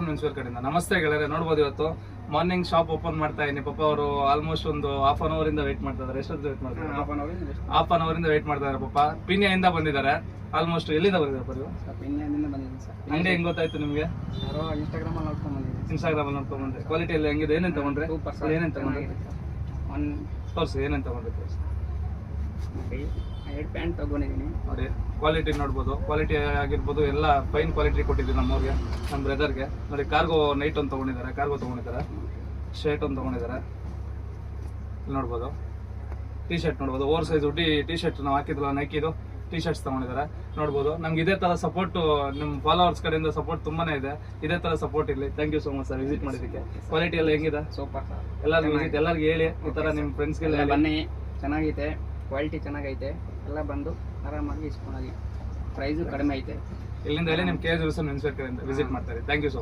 Municipal ಕಡೆಯಿಂದ ನಮಸ್ತೆ ಗೆಳೆಯರೆ. ನೋಡ್ಬೋದು ಇವತ್ತು ಮಾರ್ನಿಂಗ್ ಶಾಪ್ ಓಪನ್ ಮಾಡ್ತಾ ಇದೀನಿ. ಪಾಪ ಅವರು ಆಲ್ಮೋಸ್ಟ್ ಒಂದು ಹಾಫ್ ಅನ್ ಅವರ್ ಇಂದ ವೇಟ್ ಮಾಡ್ತಾ ಇದಾರೆ. ಎಷ್ಟೊತ್ತು ವೇಟ್ ಮಾಡ್ತಾರೆ? ಹಾಫ್ ಅನ್ ಅವರ್ ಇಂದ ವೇಟ್ ಮಾಡ್ತಾ ಇದಾರೆ. ಪಾಪ ಪಿನ್ಯದಿಂದ ಬಂದಿದ್ದಾರೆ. ಆಲ್ಮೋಸ್ಟ್ ಎಲ್ಲಿಂದ ಬಂದಿದ್ದಾರೆ? ಅಂಗಡಿ ಹೆಂಗ್ ಗೊತ್ತಾಯ್ತು ನಿಮ್ಗೆ? ಇನ್ಸ್ಟಾಗ್ರಾಮ್ ಅಲ್ಲಿ ನೋಡ್ಕೊಂಡ್ ಬಂದ್ರೆ. ಕ್ವಾಲಿಟಿ ಎಲ್ಲ ಹೆಂಗಿದೆ? ಏನೇನ್ ತಗೊಂಡ್ರೆ? ಏನೇನ್ ತಗೊಂಡ್ರೆ ತೋರಿಸಿ. ಏನೇನ್ ತಗೊಂಡ್ರೆ ತೋರಿಸಿ. ಎರಡು ಪ್ಯಾಂಟ್ ತಗೊಂಡಿದ್ದೀನಿ ನೋಡಿ. ಕ್ವಾಲಿಟಿ ನೋಡ್ಬೋದು. ಕ್ವಾಲಿಟಿ ಆಗಿರ್ಬೋದು ಎಲ್ಲ ಫೈನ್ ಕ್ವಾಲಿಟಿ ಕೊಟ್ಟಿದ್ದೀವಿ ನಮ್ಮವ್ರಿಗೆ, ನಮ್ಮ ಬ್ರದರ್ಗೆ. ನೋಡಿ ಕಾರ್ಗೋ ನೈಟ್ ಒಂದು ತಗೊಂಡಿದ್ದಾರೆ, ಕಾರ್ಗೋ ತಗೊಂಡಿದ್ದಾರೆ. ಶರ್ಟ್ ಒಂದು ತಗೊಂಡಿದ್ದಾರೆ. ಇಲ್ಲಿ ನೋಡ್ಬೋದು. ಟಿ ಶರ್ಟ್ ನೋಡ್ಬೋದು. ಓವರ್ ಸೈಜ್ ಟಿ ಶರ್ಟ್ ನಾವು ಹಾಕಿದ್ವಲ್ಲ ನೈಕಿದು ಟಿ ಶರ್ಟ್ಸ್ ತಗೊಂಡಿದ್ದಾರೆ. ನೋಡ್ಬೋದು. ನಮ್ಗೆ ಇದೇ ತರ ಸಪೋರ್ಟ್ ನಿಮ್ಮ ಫಾಲೋವರ್ಸ್ ಕಡೆಯಿಂದ ಸಪೋರ್ಟ್ ತುಂಬಾನೇ ಇದೆ. ಇದೇ ತರ ಸಪೋರ್ಟ್ ಇರಲಿ. Thank you so much sir visit ಮಾಡಿದ್ದಕ್ಕೆ. ಕ್ವಾಲಿಟಿ ಎಲ್ಲ ಹೆಂಗಿದೆ? Super sir. ಎಲ್ಲರಿಗೂ ಹೇಳಿ ಈ ತರ ನಿಮ್ಮ ಫ್ರೆಂಡ್ಸ್ಗೆಲ್ಲ ಬನ್ನಿ, ಚೆನ್ನಾಗೈತೆ, ಕ್ವಾಲಿಟಿ ಚೆನ್ನಾಗೈತೆ, ಎಲ್ಲ ಬಂದು ಆರಾಮಾಗಿ ಇಸ್ಕೊಳ್ಳಿ. ಪ್ರೈಸು ಕಡಿಮೆ ಐತೆ. ಇಲ್ಲಿಂದ ಹೇಳಿ ನಿಮ್ಮ KS ವಿಲ್ಸನ್ ಮುನ್ಸಿಪಲ್ ಕಡೆಯಿಂದ ವಿಸಿಟ್ ಮಾಡ್ತಾರೆ. Thank you so much.